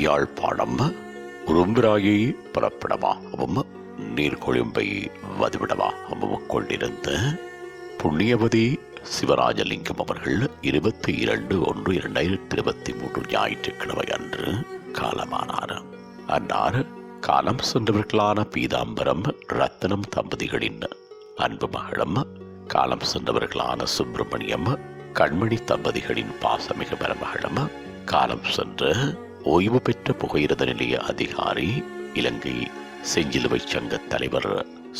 யாழ்ப்பாணம் உரும்பிராயை புறப்படமாகவும் நீர்கொழும்பை வதிவிடமாகவும் கொண்டிருந்த புண்ணியவதி சிவராஜலிங்கம் அவர்கள் 22/1/2023 ஞாயிற்றுக்கிழமை அன்று காலமானார். அன்னார் காலம் சென்றவர்களான பீதாம்பரம் ரத்தனம் தம்பதிகளின் அன்பு மகளும், காலம் சென்றவர்களான சுப்பிரமணியம் கண்மணி தம்பதிகளின் பாசமிகு மருமகளும், காலம் சென்ற ஓய்வு பெற்ற புகையிரத நிலைய அதிகாரி இலங்கை செஞ்சிலுவை சங்க தலைவர்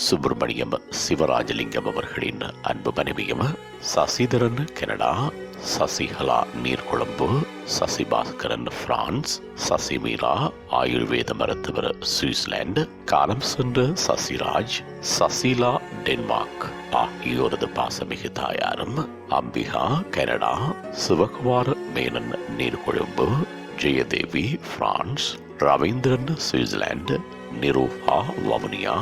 சுப்பிரமணியம் சிவராஜலிங்கம் அவர்களின் அன்பு மனைவியும், சசிதரன் கனடா, சசிகலா நீர்கொழும்பு, சசிபாஸ்கரன் பிரான்ஸ், சசிமீரா ஆயுர்வேத மருத்துவர் சுவிட்சர்லாந்து, காலம் சென்ற சசிராஜ், சசிலா டென்மார்க் ஆகியோரது பாசமிகு தாயாரும், Ambika Canada, Sivakumar Menon Neerkolumbu, Jayadevi France, Ravindran Switzerland, Niroopa Vavuniya,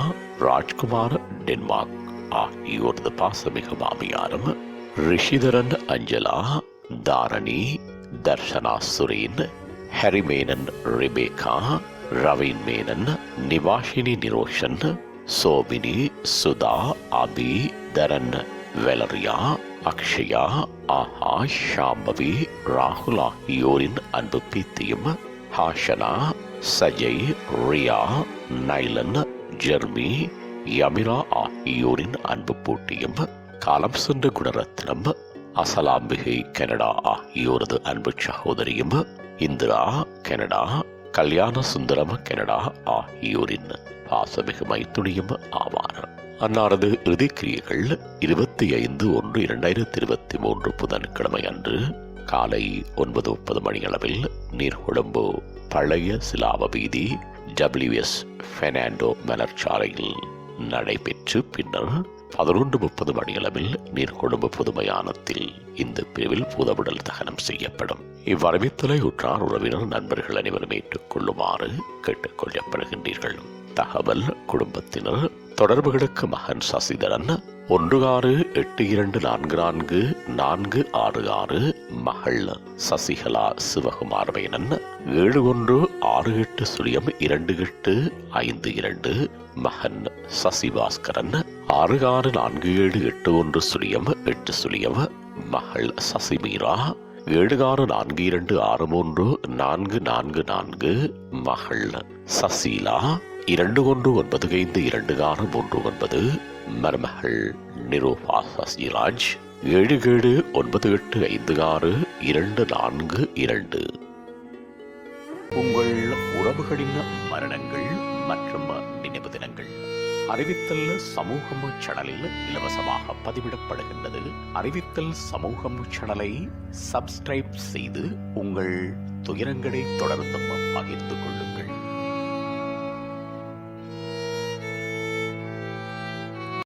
Rajkumar Denmark ஆகியோரது பாசமிகு மாமியாரும், ரிஷிதரன் அஞ்சலா, தாரணி, தர்ஷனா சுரேன், ஹரிமேனன் ரிபேகா, ரவீன் மேனன், நிவாஷினி நிரோஷன், சோபினி, சுதா, அபி, தரன், வெலரியா, அக்ஷயா, ஆஹா, ஷாம்பவி, ராகுல் ஆகியோரின் அன்பு பீத்தியும், ஹாஷனா, சஜய், ரியா, நைலன், ஜெர்மி, யமிரா ஆகியோரின் அன்பு போட்டியும், காலம் சென்ற குணரத்னம், அசலாம்பிகை கனடா ஆகியோரது அன்பு சகோதரியும், இந்திரா கனடா, கல்யாண சுந்தரம் கனடா ஆகியோரின் பாசமிகு மைத்துணியும் ஆவார். அன்னாரது இறுதிக்கிரியைகள் 25/1/2023 புதன்கிழமை அன்று காலை 9:30 மணியளவில் நீர்கொழும்பு பழைய சிலாவ வீதி WS பெர்னாண்டோ மலர்ச்சாலையில் நடைபெற்று பின்னர் 11:30 மணியளவில் நீர்கொழும்பு புதுமயானத்தில் இந்த பிரிவில் புதவிடல் தகனம் செய்யப்படும். இவ்வரவித்தலை உற்றார் உறவினர் நண்பர்கள் அனைவரும் ஏற்றுக்கொள்ளுமாறு கேட்டுக் கொள்ளப்படுகின்றீர்கள். தகவல் குடும்பத்தினர் தொடர்புகளுக்கு மகன் சசிதரன் 1682444466, மகள் சசிகலா சிவகுமார் மேனன் 71682852, மகன் சசிபாஸ்கரன் 66478108, மகள் சசிமீரா 7642634444, மகள் சசீலா 21952639, மருமகள் நிரூபா சசிராஜ் 7798562242. உங்கள் உறவுகளின் மரணங்கள் மற்றும் நினைவு தினங்கள் அறிவித்தல் சமூகம் சேனலில் இலவசமாக பதிவிடப்படுகின்றது. அறிவித்தல் சமூகம் சேனலை சப்ஸ்கிரைப் செய்து உங்கள் துயரங்களை தொடர்ந்தும் பகிர்ந்து கொள்ளுங்கள்.